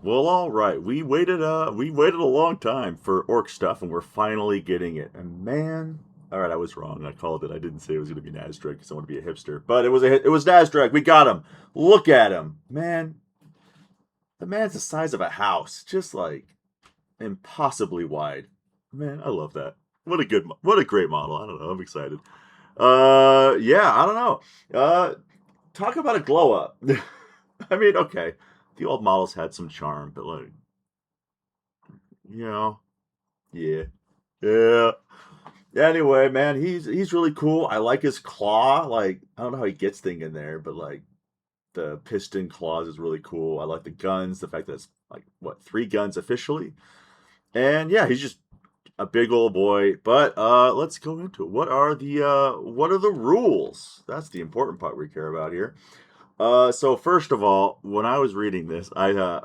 Well, all right. We waited a long time for orc stuff, and we're finally getting it. And man, all right, I was wrong. I called it. I didn't say it was going to be Nazdreg because I want to be a hipster, but it was Nazdreg. We got him. Look at him, man. The man's the size of a house, just like impossibly wide. Man, I love that. What a great model. I don't know. I'm excited. Yeah, I don't know. Talk about a glow up. I mean, okay, the old models had some charm, but like, you know, yeah, yeah. Anyway, man, he's really cool. I like his claw. Like, I don't know how he gets thing in there, but like the piston claws is really cool. I like the guns. The fact that it's like what, three guns officially, and yeah, he's just a big old boy. But let's go into it. What are the rules? That's the important part we care about here. So first of all, when I was reading this, I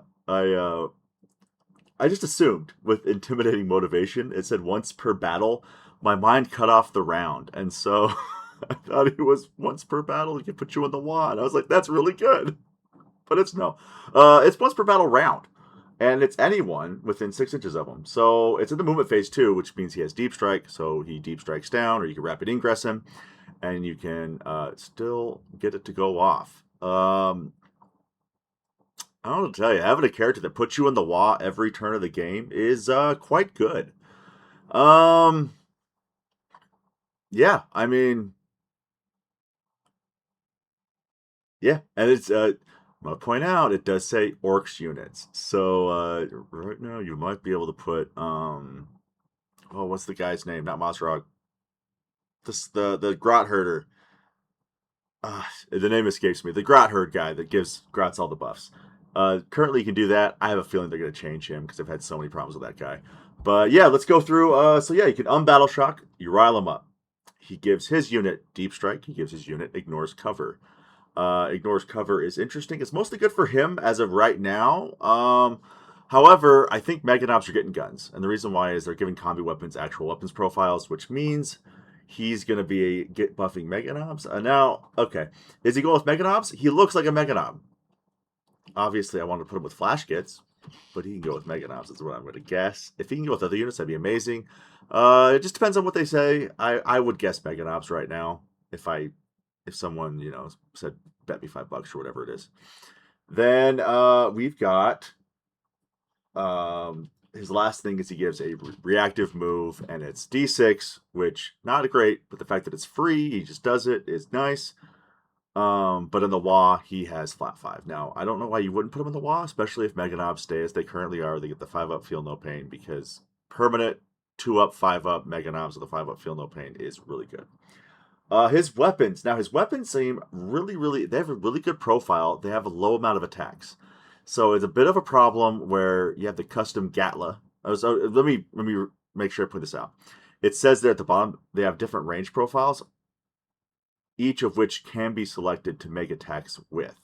just assumed with intimidating motivation, it said once per battle. My mind cut off the round, and so I thought it was once per battle. He could put you in the wad. I was like, that's really good, but it's no. It's once per battle round, and it's anyone within 6 inches of him. So it's in the movement phase too, which means he has deep strike. So he deep strikes down, or you can rapid ingress him, and you can still get it to go off. I don't know what to tell you. Having a character that puts you in the wah every turn of the game is quite good. Um, yeah, I mean, yeah, and it's I'm gonna point out it does say orcs units. So right now you might be able to put oh, what's the guy's name? Not Mosrog. The Grot herder. The name escapes me. The Grot herd guy that gives Grots all the buffs. Currently, you can do that. I have a feeling they're going to change him because I've had so many problems with that guy. But yeah, let's go through. So yeah, you can unbattle shock. You rile him up. He gives his unit deep strike. He gives his unit ignores cover. Ignores cover is interesting. It's mostly good for him as of right now. However, I think Meganobs are getting guns, and the reason why is they're giving combi weapons actual weapons profiles, which means he's going to be get buffing Meganobs. Now, okay, is he going with Meganobs? He looks like a Meganob. Obviously, I want to put him with Flash Kits, but he can go with Meganobs. Is what I'm going to guess. If he can go with other units, that'd be amazing. It just depends on what they say. I would guess Meganobs right now if someone said bet me $5 or whatever it is. Then we've got his last thing is he gives a reactive move, and it's D6, which not great, but the fact that it's free, he just does it is nice. But in the Waagh, he has flat 5. Now, I don't know why you wouldn't put him in the Waagh, especially if Meganobs stay as they currently are. They get the 5-up, feel no pain, because permanent 2-up, 5-up Meganobs with a 5-up, feel no pain is really good. His weapons. Now, his weapons seem really, really. They have a really good profile. They have a low amount of attacks, so it's a bit of a problem where you have the custom Gatla. Let me make sure I put this out. It says there at the bottom they have different range profiles, each of which can be selected to make attacks with.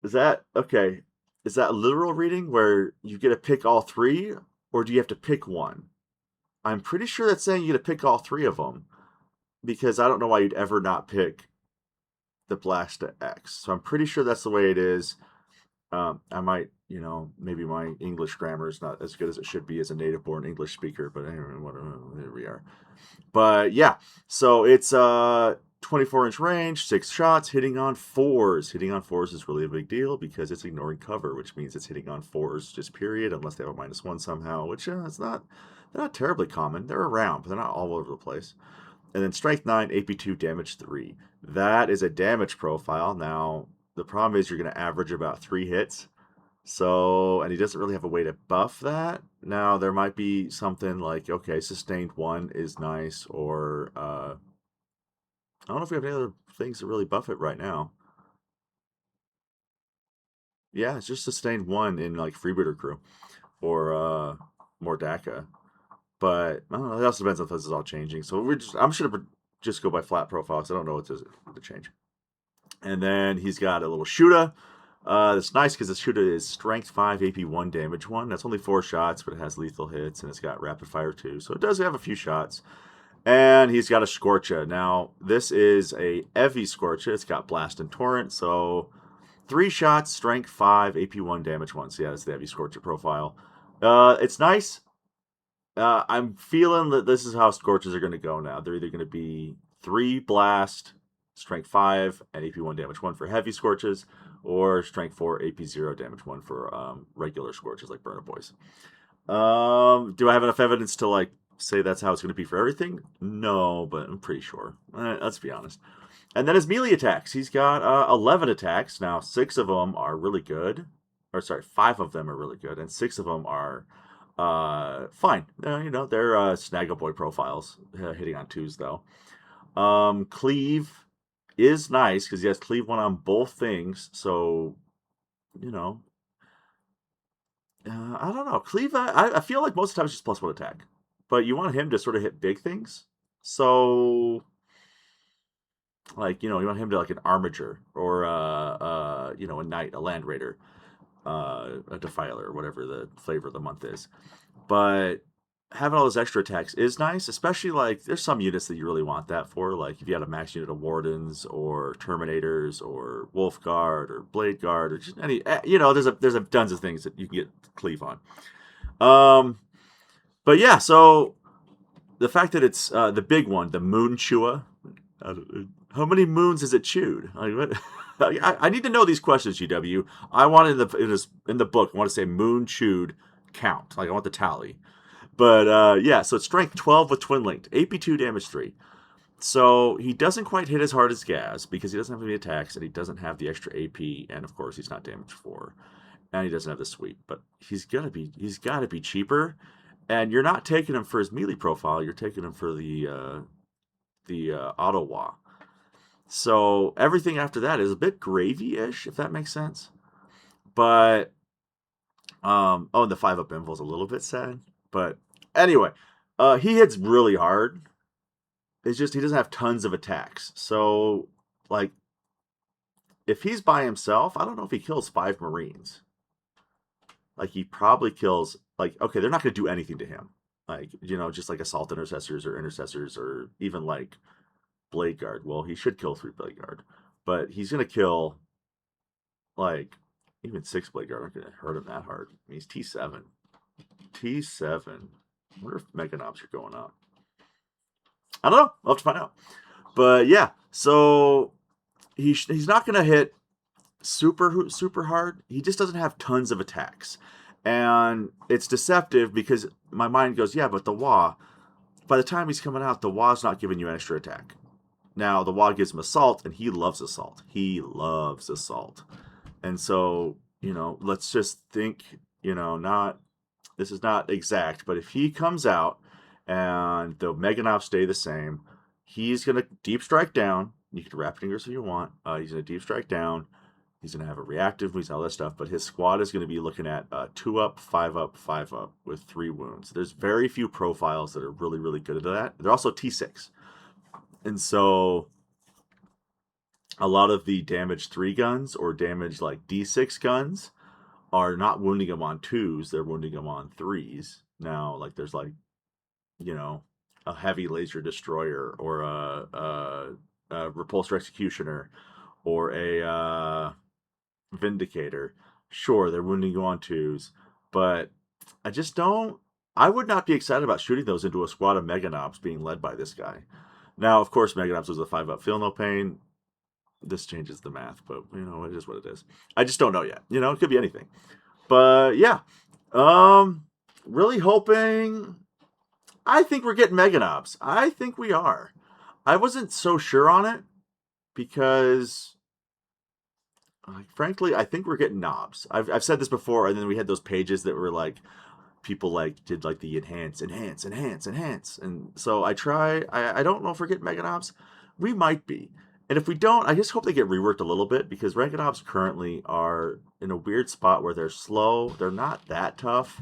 Is that okay? Is that a literal reading where you get to pick all three, or do you have to pick one? I'm pretty sure that's saying you get to pick all three of them because I don't know why you'd ever not pick the Blasta X. So I'm pretty sure that's the way it is. I might, maybe my English grammar is not as good as it should be as a native born English speaker, but anyway, whatever, here we are. But yeah, so it's 24-inch range, 6 shots, hitting on fours. Hitting on fours is really a big deal because it's ignoring cover, which means it's hitting on fours just period, unless they have a -1 somehow, which it's not. They're not terribly common. They're around, but they're not all over the place. And then strength 9, AP 2, damage 3. That is a damage profile. Now, the problem is you're going to average about 3 hits. So, and he doesn't really have a way to buff that. Now, there might be something like, okay, sustained 1 is nice, or I don't know if we have any other things that really buff it right now. Yeah, it's just sustained 1 in like Freebooter Crew or Mordaka. But I don't know, it also depends if this is all changing. So I'm just gonna just go by flat profiles. I don't know what to change. And then he's got a little shooter. It's nice because the shooter is strength 5, AP 1, damage 1. That's only 4 shots, but it has lethal hits and it's got rapid fire too. So it does have a few shots. And he's got a Scorcha. Now, this is a Evi Scorcha. It's got Blast and Torrent, so 3 shots, strength 5, AP 1, damage 1. So yeah, that's the Evi Scorcha profile. It's nice. I'm feeling that this is how Scorches are going to go now. They're either going to be 3 blast, strength 5, and AP 1, damage 1 for heavy Scorches, or strength 4, AP 0, damage 1 for regular Scorches like Burner Boys. Do I have enough evidence to like say that's how it's going to be for everything? No, but I'm pretty sure. Let's be honest. And then his melee attacks. He's got 11 attacks. Now, 6 of them are really good. Or, sorry, 5 of them are really good, and 6 of them are fine. They're Snaggle Boy profiles, hitting on 2s, though. Cleave is nice because he has Cleave 1 on both things. So, you know, I don't know. Cleave, I feel like most of the time it's just +1 attack. But you want him to sort of hit big things. So, like, you want him to like an Armiger or, a Knight, a Land Raider, a Defiler, or whatever the flavor of the month is. But having all those extra attacks is nice, especially like there's some units that you really want that for. Like if you had a max unit of Wardens or Terminators or Wolf Guard or Blade Guard or just any, there's a tons of things that you can get Cleave on. But yeah, so the fact that it's the big one, the Moon Chua. How many moons has it chewed? I need to know these questions, GW. I want in the book. I want to say moon chewed count. Like I want the tally. But yeah, so it's strength 12 with twin linked, AP 2, damage 3. So he doesn't quite hit as hard as Gaz because he doesn't have any attacks and he doesn't have the extra AP, and of course he's not damage 4, and he doesn't have the sweep. But he's got to be cheaper, and you're not taking him for his melee profile. You're taking him for the auto Waagh. So everything after that is a bit gravy-ish, if that makes sense. But the 5-up invol's a little bit sad. But anyway, he hits really hard. It's just he doesn't have tons of attacks. So like, if he's by himself, I don't know if he kills 5 Marines. Like he probably kills okay, they're not going to do anything to him. Like just like assault intercessors or even like Blade Guard. Well, he should kill 3 Blade Guard, but he's gonna kill like even 6 Blade Guard aren't gonna hurt him that hard. I mean, he's T7. T7. I wonder if Mega Knobs are going up. I don't know. I'll have to find out. But yeah, so he's not gonna hit super hard. He just doesn't have tons of attacks, and it's deceptive because my mind goes, yeah, but the Waagh. By the time he's coming out, the Waagh's not giving you an extra attack. Now, the Waagh gives him assault, and he loves assault. He loves assault. And so, let's just think, this is not exact, but if he comes out and the Mega Knobs stay the same, he's going to deep strike down. You can Rapid Ingress if you want. He's going to deep strike down. He's going to have a reactive, he's all that stuff, but his squad is going to be looking at 2 up, 5 up, 5 up with 3 wounds. There's very few profiles that are really, really good at that. They're also T6. And so a lot of the damage 3 guns or damage like D6 guns are not wounding them on 2s, they're wounding them on 3s. Now, like there's like, a heavy laser destroyer or a repulsor executioner or a vindicator. Sure, they're wounding you on 2s, but I would not be excited about shooting those into a squad of Mega Knobs being led by this guy. Now, of course, Mega Knobs was a 5-up. Feel no pain. This changes the math, but it is what it is. I just don't know yet. It could be anything. But yeah, really hoping. I think we're getting Mega Knobs. I think we are. I wasn't so sure on it because, frankly, I think we're getting knobs. I've said this before, and then we had those pages that were like people like did like the enhance, and so I don't know if we're getting Mega Knobs. We might be. And if we don't, I just hope they get reworked a little bit because Mega Knobs currently are in a weird spot where they're slow, they're not that tough,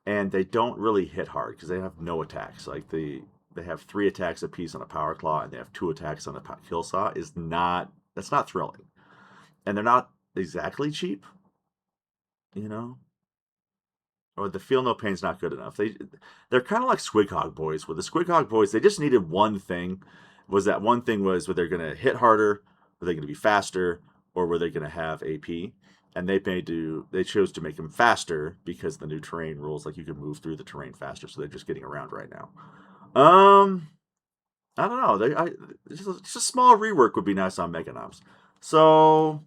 and they don't really hit hard because they have no attacks. Like they have 3 attacks apiece on a Power Claw and they have 2 attacks on a Kill Saw. That's not thrilling. And they're not exactly cheap, or the Feel No Pain's not good enough. They're kind of like Squig Hog Boys, where the Squig Hog Boys, they just needed one thing. Was that one thing was were they going to hit harder, were they going to be faster, or were they going to have AP? And they chose to make them faster because the new terrain rules, like you can move through the terrain faster, so they're just getting around right now. I don't know. Just a small rework would be nice on Meganoms. So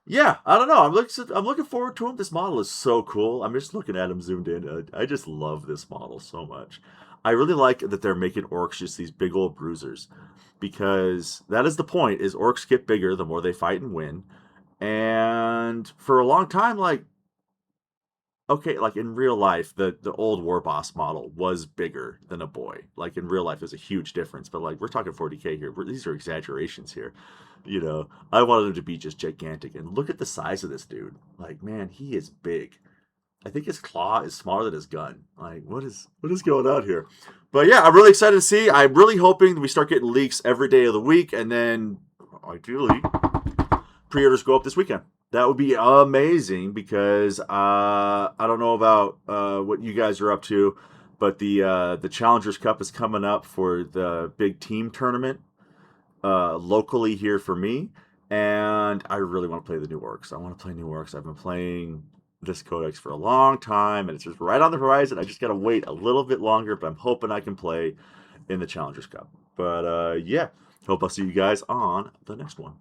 yeah, I don't know. I'm looking forward to him. This model is so cool. I'm just looking at him zoomed in. I just love this model so much. I really like that they're making orcs just these big old bruisers, because that is the point. Is orcs get bigger the more they fight and win. And for a long time, like, okay, like in real life, the old war boss model was bigger than a boy. Like in real life, there's a huge difference. But like we're talking 40K here. These are exaggerations here. I wanted him to be just gigantic. And look at the size of this dude. Like, man, he is big. I think his claw is smaller than his gun. Like, what is going on here? But yeah, I'm really excited to see. I'm really hoping that we start getting leaks every day of the week, and then ideally pre-orders go up this weekend. That would be amazing, because I don't know about what you guys are up to, but the Challengers Cup is coming up for the big team tournament locally here for me, and I really want to play the new orcs. I want to play new orcs. I've been playing this codex for a long time, and it's just right on the horizon. I just got to wait a little bit longer, but I'm hoping I can play in the Challengers Cup. But yeah, hope I'll see you guys on the next one.